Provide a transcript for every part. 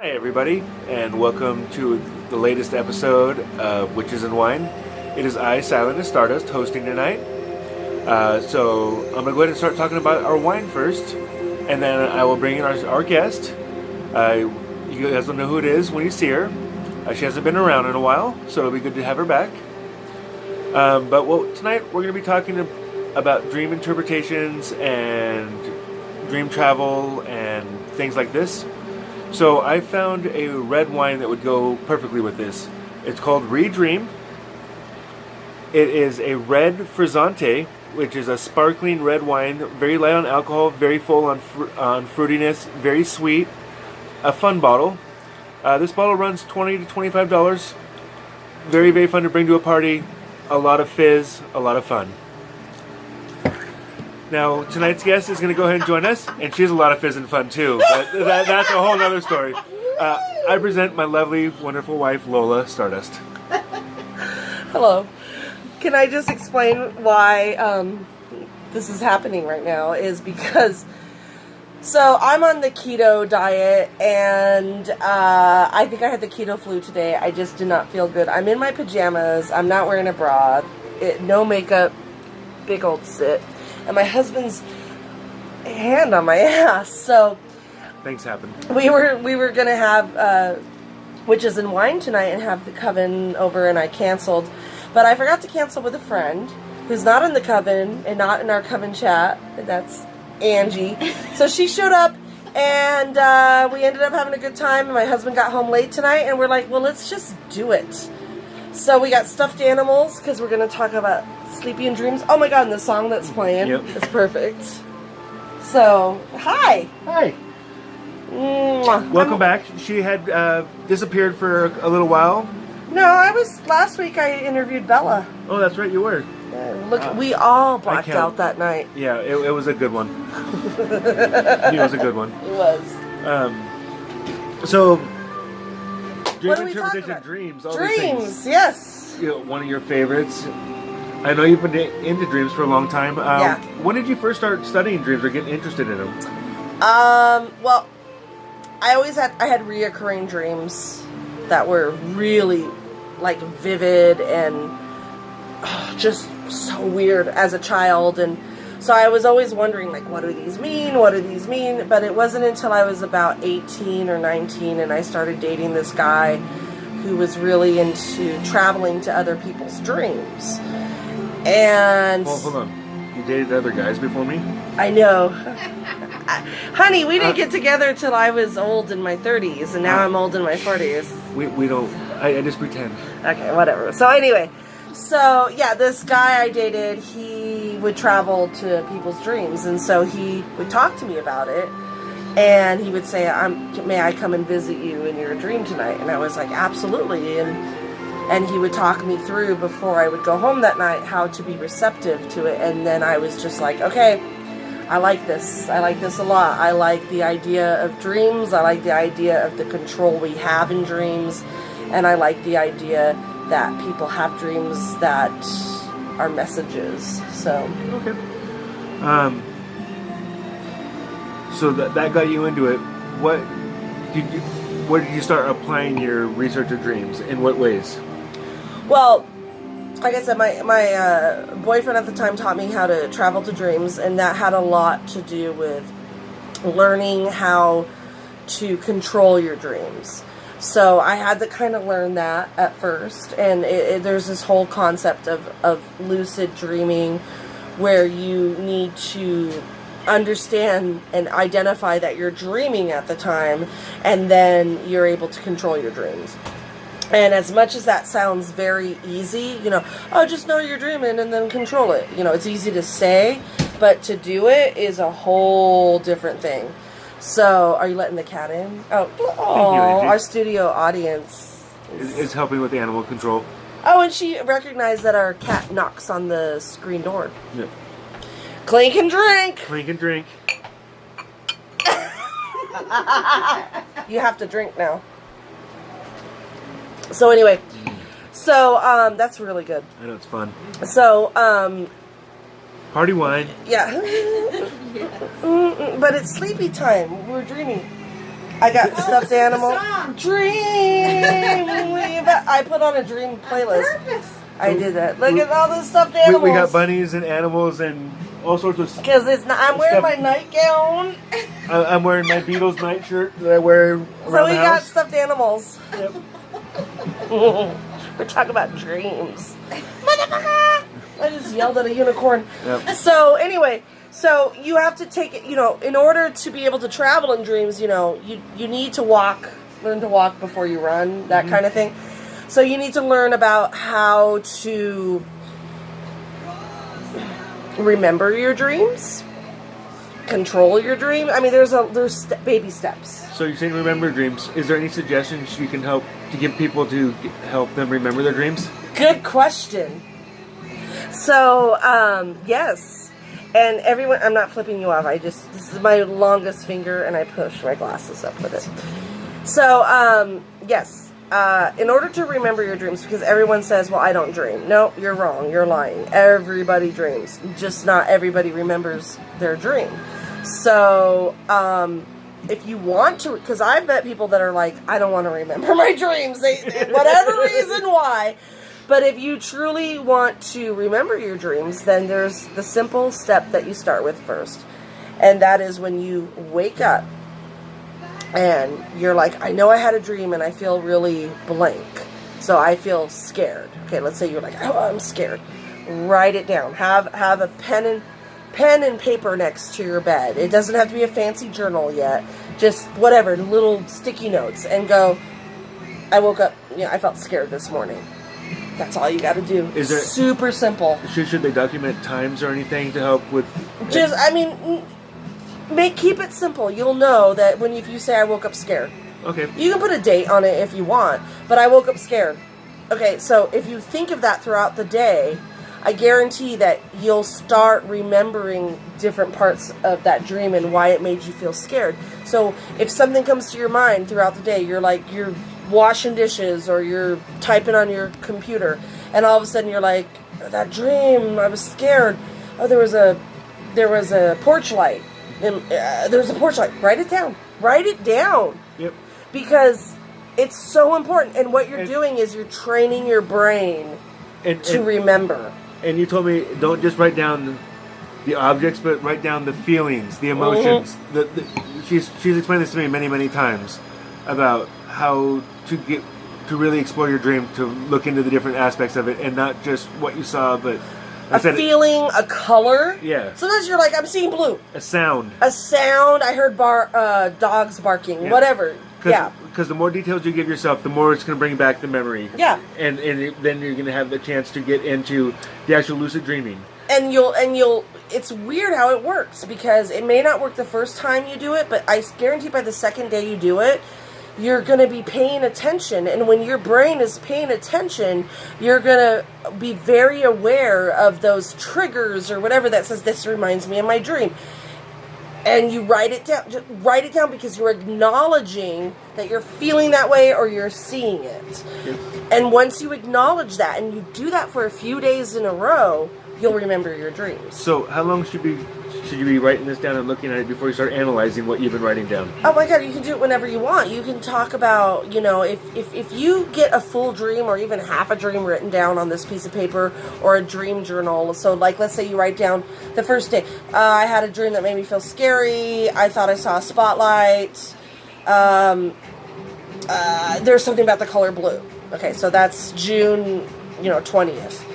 Hi everybody, and welcome to the latest episode of Witches and Wine. It is I, LolaStardust, hosting tonight. So I'm going to go ahead and start talking about our wine first, and then I will bring in our guest. You guys will know who it is when you see her. She hasn't been around in a while, so it'll be good to have her back. Tonight we're going to be talking about dream interpretations and dream travel and things like this. So I found a red wine that would go perfectly with this. It's called Redream. It is a red frizzante, which is a sparkling red wine, very light on alcohol, very full on fruitiness, very sweet. A fun bottle. This bottle runs $20 to $25. Very, very fun to bring to a party. A lot of fizz, a lot of fun. Now, tonight's guest is going to go ahead and join us, and she has a lot of fizz and fun too, but that's a whole other story. I present my lovely, wonderful wife, LolaStardust. Hello. Can I just explain why this is happening right now? Is because, so I'm on the keto diet, and I think I had the keto flu today. I just did not feel good. I'm in my pajamas. I'm not wearing a bra. No makeup. Big old sit. And my husband's hand on my ass. So Things happen. we were gonna have Witches and Wine tonight and have the coven over, and I canceled, but I forgot to cancel with a friend who's not in the coven and not in our coven chat. And that's Angie. So she showed up, and we ended up having a good time. And my husband got home late tonight, and we're like, well, let's just do it. So we got stuffed animals because we're gonna talk about Sleepy in Dreams. Oh my god, and the song that's playing is perfect. So, hi. Hi. Welcome back. She had disappeared for a little while. No, last week I interviewed Bella. Oh, that's right, you were. Look, we all blacked out that night. Yeah, it was a good one. It was a good one. It was. So, dream What are we interpretation, talking about? dreams, all these things. Dreams, yes. You know, one of your favorites. I know you've been into dreams for a long time. Yeah. When did you first start studying dreams or getting interested in them? Well, I had reoccurring dreams that were really, like, vivid and just so weird as a child. And so I was always wondering, like, what do these mean? What do these mean? But it wasn't until I was about 18 or 19 and I started dating this guy who was really into traveling to other people's dreams. And Well, hold on. You dated other guys before me? I know. Honey, we didn't get together till I was old in my 30s, and now I'm old in my 40s. We don't. I just pretend. Okay, whatever. So anyway, yeah, this guy I dated, he would travel to people's dreams, and so he would talk to me about it, and he would say, may I come and visit you in your dream tonight? And I was like, absolutely. And he would talk me through before I would go home that night how to be receptive to it. And then I was just like, okay, I like this. I like this a lot. I like the idea of dreams. I like the idea of the control we have in dreams. And I like the idea that people have dreams that are messages. So Okay. So that got you into it. Where did you start applying your research of dreams? In what ways? Well, like I said, my boyfriend at the time taught me how to travel to dreams, and that had a lot to do with learning how to control your dreams. So I had to kind of learn that at first, and there's this whole concept of lucid dreaming where you need to understand and identify that you're dreaming at the time, and then you're able to control your dreams. And as much as that sounds very easy, just know you're dreaming and then control it. It's easy to say, but to do it is a whole different thing. So, are you letting the cat in? Oh, our studio audience is helping with the animal control. Oh, and she recognized that our cat knocks on the screen door. Yep. Clink and drink. Clink and drink. You have to drink now. So anyway, that's really good. I know, it's fun. So, Party wine. yeah. But it's sleepy time. We're dreaming. I got stuffed animal. Dream. I put on a dream playlist. I did that. Look at all the stuffed animals. We got bunnies and animals and all sorts of. Because I'm wearing my nightgown. I'm wearing my Beatles nightshirt that I wear around the house. So we got stuffed animals. Yep. We're talking about dreams. Motherfucker! I just yelled at a unicorn. Yep. So anyway, so you have to take it, in order to be able to travel in dreams, you need to learn to walk before you run, that kind of thing. So you need to learn about how to remember your dreams, control your dream. I mean, there's baby steps. So you're saying remember dreams. Is there any suggestions you can help to give people to help them remember their dreams? Good question. So, yes. And everyone, I'm not flipping you off. This is my longest finger and I push my glasses up with it. So, yes. In order to remember your dreams, because everyone says, well, I don't dream. No, you're wrong. You're lying. Everybody dreams. Just not everybody remembers their dream. So, if you want to, because I've met people that are like, I don't want to remember my dreams. Whatever reason why. But if you truly want to remember your dreams, then there's the simple step that you start with first. And that is when you wake up and you're like, I know I had a dream and I feel really blank. So I feel scared. Okay, let's say you're like, oh, I'm scared. Write it down. Have a pen and paper next to your bed. It doesn't have to be a fancy journal yet. Just whatever, little sticky notes. And go, I woke up, I felt scared this morning. That's all you got to do. Is there super simple? Should they document times or anything to help with? Just, keep it simple. You'll know that if you say I woke up scared. Okay. You can put a date on it if you want, but I woke up scared. Okay, so if you think of that throughout the day, I guarantee that you'll start remembering different parts of that dream and why it made you feel scared. So if something comes to your mind throughout the day, you're washing dishes or you're typing on your computer and all of a sudden you're like, that dream, I was scared. Oh, there was a porch light. And, there's a porch light. Write it down. Write it down. Yep. Because it's so important. And what you're doing is you're training your brain to remember. And you told me don't just write down the objects, but write down the feelings, the emotions. She's explained this to me many, many times about how to really explore your dream, to look into the different aspects of it, and not just what you saw, but a feeling, a color. Yeah. Sometimes you're like, I'm seeing blue. A sound. I heard dogs barking. Yeah. Whatever. Because the more details you give yourself, the more it's going to bring back the memory. Yeah. And then you're going to have the chance to get into the actual lucid dreaming. And you'll. It's weird how it works, because it may not work the first time you do it, but I guarantee by the second day you do it, you're going to be paying attention. And when your brain is paying attention, you're going to be very aware of those triggers or whatever that says, this reminds me of my dream. And you write it down. Just write it down, because you're acknowledging that you're feeling that way or you're seeing it. Yep. And once you acknowledge that and you do that for a few days in a row, you'll remember your dreams. So how long should you be writing this down and looking at it before you start analyzing what you've been writing down? Oh my God, you can do it whenever you want. You can talk about, if you get a full dream or even half a dream written down on this piece of paper or a dream journal. So like, let's say you write down the first day. I had a dream that made me feel scary. I thought I saw a spotlight. There's something about the color blue. Okay, so that's June, 20th.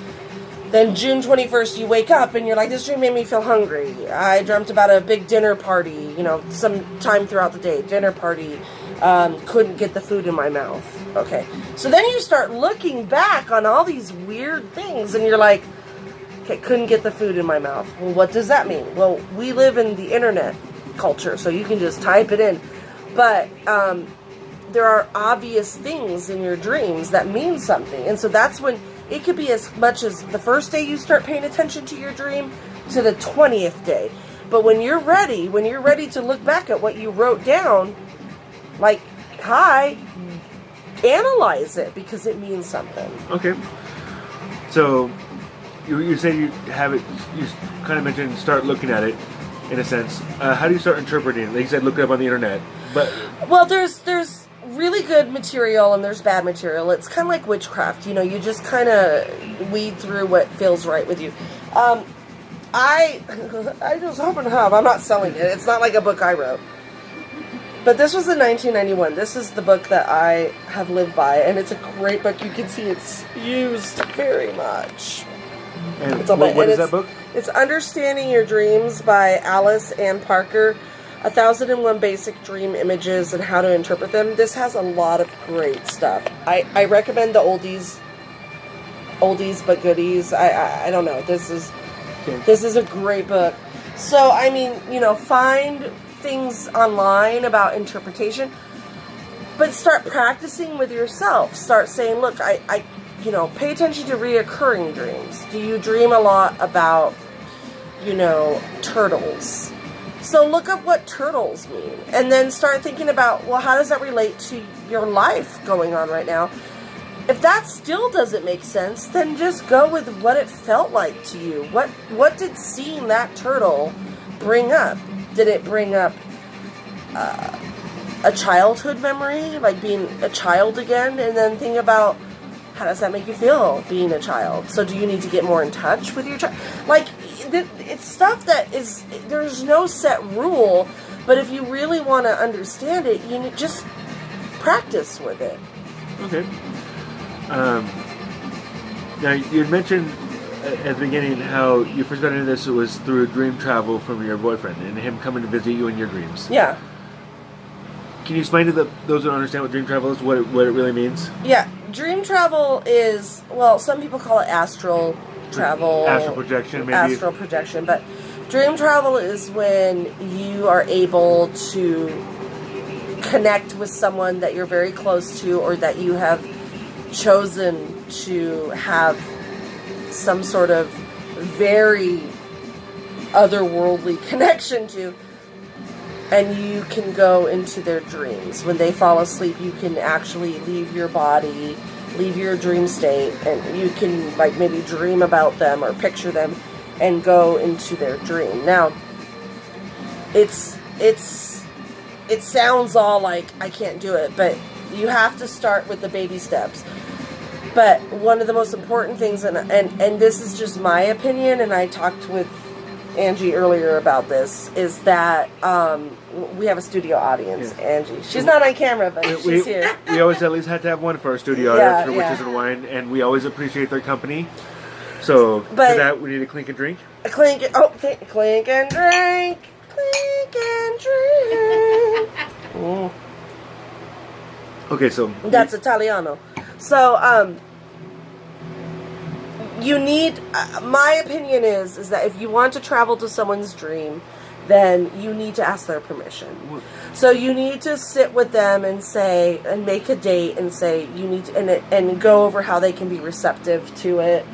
Then June 21st, you wake up and you're like, this dream made me feel hungry. I dreamt about a big dinner party, some time throughout the day, dinner party, couldn't get the food in my mouth. Okay. So then you start looking back on all these weird things and you're like, okay, couldn't get the food in my mouth. Well, what does that mean? Well, we live in the internet culture, so you can just type it in. But, there are obvious things in your dreams that mean something. And so that's when it could be as much as the first day you start paying attention to your dream to the 20th day. But when you're ready to look back at what you wrote down, like, analyze it, because it means something. Okay. So you say you have it, you kind of mentioned start looking at it in a sense. How do you start interpreting it? Like you said, look it up on the internet. But well, there's really good material and there's bad material. It's kind of like witchcraft. You know, you just kind of weed through what feels right with you. I just happen to have. I'm not selling it. It's not like a book I wrote. But this was in 1991. This is the book that I have lived by, and it's a great book. You can see it's used very much. And what is that book? It's Understanding Your Dreams by Alice Ann Parker. 1001 Basic Dream Images and How to Interpret Them. This has a lot of great stuff. I recommend the oldies but goodies. I don't know. This is a great book. So, I mean, you know, find things online about interpretation, but start practicing with yourself. Start saying, look, I you know, pay attention to reoccurring dreams. Do you dream a lot about, you know, turtles? So look up what turtles mean, and then start thinking about, well, how does that relate to your life going on right now? If that still doesn't make sense, then just go with what it felt like to you. What did seeing that turtle bring up? Did it bring up a childhood memory, like being a child again? And then think about, how does that make you feel being a child? So do you need to get more in touch with your child? Like, it's stuff that is, there's no set rule, but if you really want to understand it, you need, just practice with it. Okay. Now, you had mentioned at the beginning how you first got into this, it was through dream travel from your boyfriend and him coming to visit you in your dreams. Yeah. Can you explain to those who don't understand what dream travel is, what it really means? Yeah. Dream travel is, well, some people call it astral travel. Astral projection, maybe. Astral projection. But dream travel is when you are able to connect with someone that you're very close to, or that you have chosen to have some sort of very otherworldly connection to, and you can go into their dreams. When they fall asleep, you can actually leave your body, leave your dream state, and you can, like, maybe dream about them or picture them and go into their dream. Now, it sounds all like I can't do it, but you have to start with the baby steps. But one of the most important things, and this is just my opinion, and I talked with Angie earlier about this, is that we have a studio audience. Yeah. Angie, she's not on camera, but she's here. We always at least have to have one for our studio audience for Witches and Wine, and we always appreciate their company. So for that, we need a clink and drink. A clink, clink and drink, clink and drink. Mm. Okay, so that's Italiano. So you need, my opinion is that if you want to travel to someone's dream, then you need to ask their permission. So you need to sit with them and say, and make a date and say, you need to, and go over how they can be receptive to it,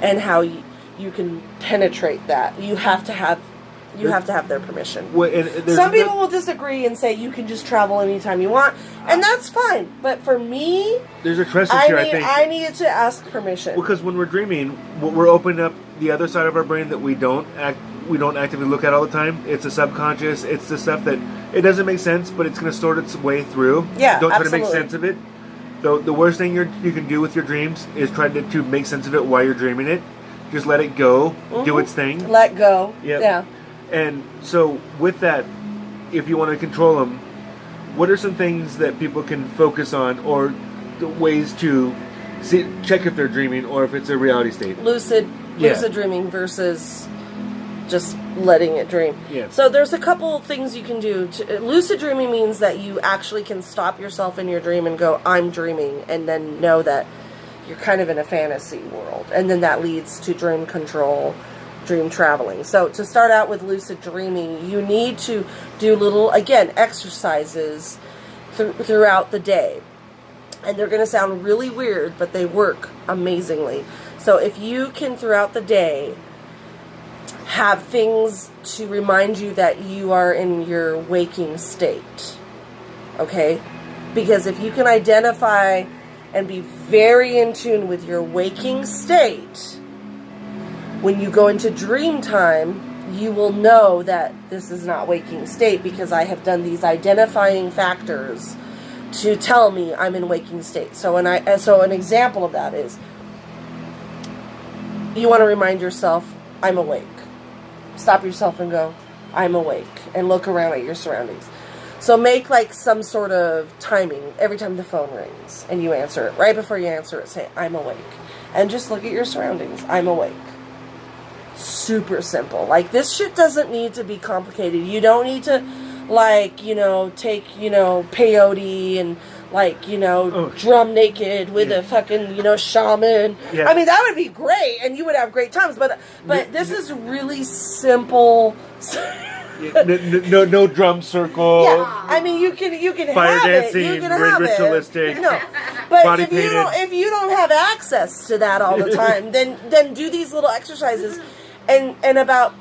and how you can penetrate that. You have to have their permission. Well, some people will disagree and say you can just travel anytime you want, and that's fine. But for me, there's a trust issue. I think I needed to ask permission. Because when we're dreaming, we're opening up the other side of our brain that we don't actively look at all the time. It's the subconscious. It's the stuff that it doesn't make sense, but it's going to sort its way through. Yeah, don't try absolutely. to make sense of it. The worst thing you can do with your dreams is try to make sense of it while you're dreaming it. Just let it go, do its thing. Let go. Yep. Yeah. And so with that, if you want to control them, what are some things that people can focus on, or the ways to check if they're dreaming or if it's a reality state? Lucid dreaming versus just letting it dream. Yeah. So there's a couple things you can do. Lucid dreaming means that you actually can stop yourself in your dream and go, I'm dreaming, and then know that you're kind of in a fantasy world. And then that leads to dream control, dream traveling. So to start out with lucid dreaming, you need to do little, again, exercises throughout the day. And they're going to sound really weird, but they work amazingly. So if you can, throughout the day, have things to remind you that you are in your waking state, okay? Because if you can identify and be very in tune with your waking state, when you go into dream time, you will know that this is not waking state because I have done these identifying factors to tell me I'm in waking state. So an example of that is you want to remind yourself, I'm awake. Stop yourself and go, I'm awake, and look around at your surroundings. So make like some sort of timing every time the phone rings and you answer it. Right before you answer it, say, I'm awake. And just look at your surroundings. I'm awake. Super simple. Like, this shit doesn't need to be complicated. You don't need to, like, take, peyote and, like, drum naked with a fucking, shaman. Yeah. I mean, that would be great, and you would have great times. But this is really simple. No drum circle. Yeah, I mean, you can fire have dancing, it. You can have ritualistic. It. No, but body if you don't have access to that all the time, then do these little exercises, and about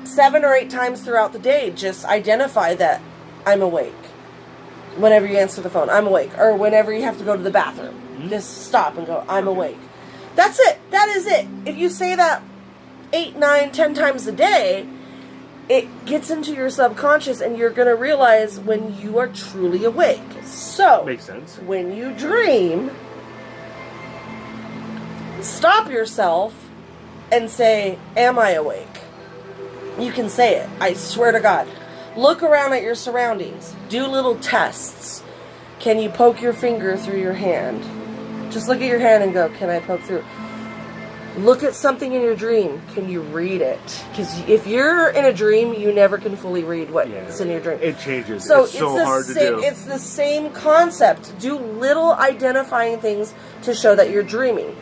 7 or 8 times throughout the day, just identify that I'm awake. Whenever you answer the phone, I'm awake, or whenever you have to go to the bathroom, just stop and go, I'm awake. That's it. That is it. If you say that 8, 9, 10 times a day, it gets into your subconscious, and you're going to realize when you are truly awake. So, makes sense. When you dream, stop yourself and say, am I awake? You can say it. I swear to God. Look around at your surroundings. Do little tests. Can you poke your finger through your hand? Just look at your hand and go, can I poke through? Look at something in your dream. Can you read it? Because if you're in a dream, you never can fully read what's in your dream. It changes. So it's so hard to do. It's the same concept. Do little identifying things to show that you're dreaming.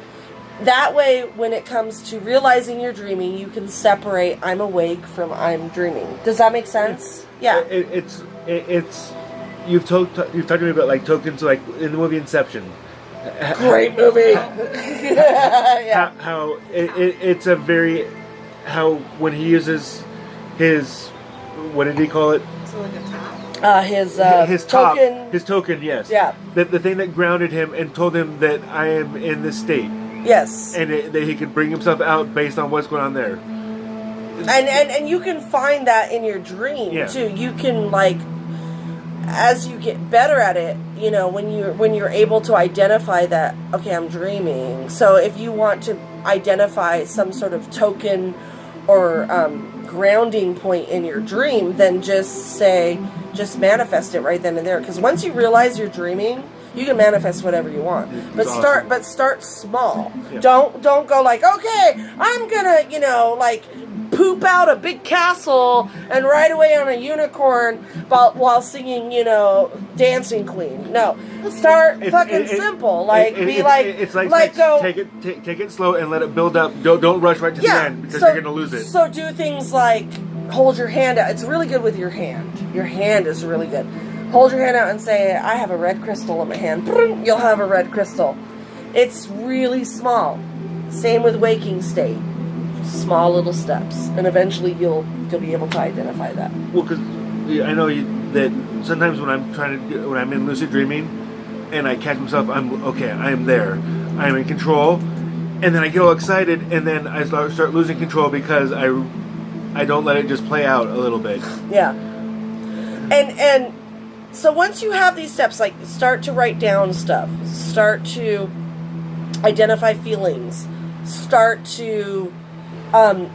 That way, when it comes to realizing you're dreaming, you can separate I'm awake from I'm dreaming. Does that make sense? Yeah. It's you've talked to me about, like, tokens, like in the movie Inception. Great movie. Yeah. How it's a very, how when he uses his, what did he call it? So like a top? His token. His token, yes. Yeah. The thing that grounded him and told him that I am in this state. Yes. And that he could bring himself out based on what's going on there. And you can find that in your dream too. You can, like, as you get better at it, when you're able to identify that, okay, I'm dreaming. So if you want to identify some sort of token or grounding point in your dream, then just manifest it right then and there. Because once you realize you're dreaming, you can manifest whatever you want. But start small. Yeah. Don't go like, okay, I'm gonna, like, poop out a big castle and ride away on a unicorn while singing, Dancing Queen. No, start simple. It's like go take it slow and let it build up. Don't rush right to the end because you're gonna lose it. So do things like hold your hand out. It's really good with your hand. Your hand is really good. Hold your hand out and say, I have a red crystal in my hand. You'll have a red crystal. It's really small. Same with waking state. Small little steps. And eventually you'll be able to identify that. Well, because I know that sometimes when I'm in lucid dreaming and I catch myself, I am there. I am in control. And then I get all excited and then I start losing control because I don't let it just play out a little bit. Yeah. And so once you have these steps, like, start to write down stuff, start to identify feelings, start to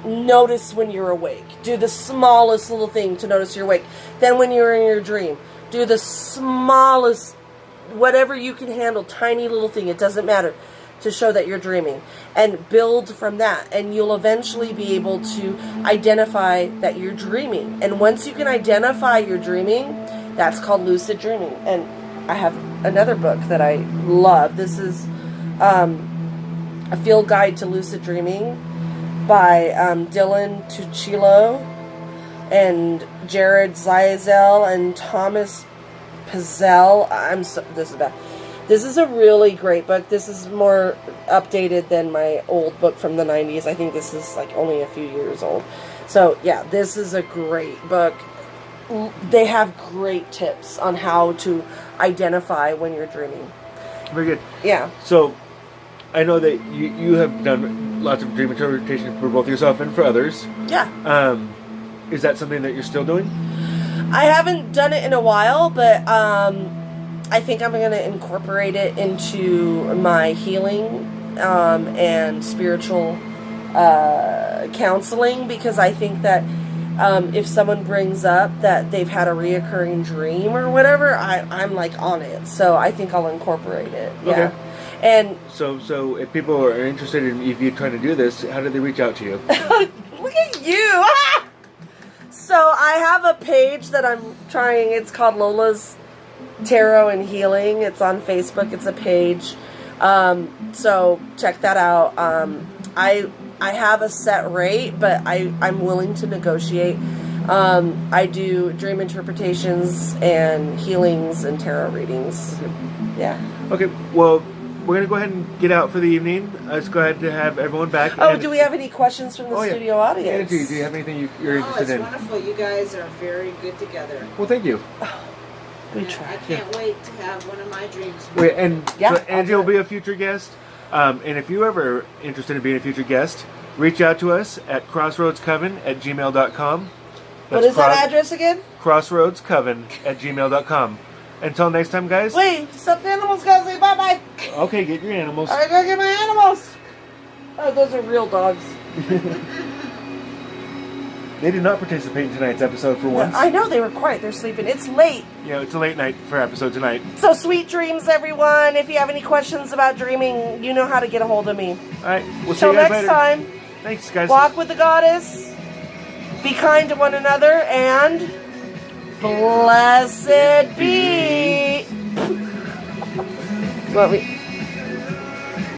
notice when you're awake. Do the smallest little thing to notice you're awake. Then when you're in your dream, do the smallest, whatever you can handle, tiny little thing, it doesn't matter, to show that you're dreaming. And build from that. And you'll eventually be able to identify that you're dreaming. And once you can identify you're dreaming, that's called lucid dreaming. And I have another book that I love. This is A Field Guide to Lucid Dreaming by Dylan Tuccillo and Jared Ziesel and Thomas Pizzell. This is bad. This is a really great book. This is more updated than my old book from the 90s. I think this is like only a few years old. So yeah, this is a great book. They have great tips on how to identify when you're dreaming. Very good. Yeah. So I know that you have done lots of dream interpretation for both yourself and for others. Yeah. Is that something that you're still doing? I haven't done it in a while, but I think I'm going to incorporate it into my healing and spiritual counseling, because I think that if someone brings up that they've had a reoccurring dream or whatever, I'm like on it. So I think I'll incorporate it. Yeah. Okay. And so if people are interested in if you're trying to do this, how do they reach out to you? look at you. So I have a page that I'm trying. It's called Lola's Tarot and Healing. It's on Facebook. It's a page. So check that out. I have a set rate, but I'm willing to negotiate. I do dream interpretations and healings and tarot readings. Yeah. Okay, well, we're going to go ahead and get out for the evening. Let's go ahead and have everyone back. Oh, And do we have any questions from the studio audience? Angie, do you have anything you're interested in? Oh, it's wonderful. You guys are very good together. Well, thank you. We And try. I can't wait to have one of my dreams. Wait, and Yeah, so Angie will be a future guest. And if you're ever interested in being a future guest, reach out to us at crossroadscoven@gmail.com. What is that address again? crossroadscoven@gmail.com. Until next time, guys. Wait, stuffed animals gotta say bye-bye. Okay, get your animals. I gotta get my animals. Oh, those are real dogs. They did not participate in tonight's episode for once. I know, they were quiet. They're sleeping. It's late. Yeah, it's a late night for episode tonight. So sweet dreams, everyone. If you have any questions about dreaming, you know how to get a hold of me. All right, we'll see Till you guys next later. time, Thanks, guys. walk with the goddess, be kind to one another, and blessed be. What we...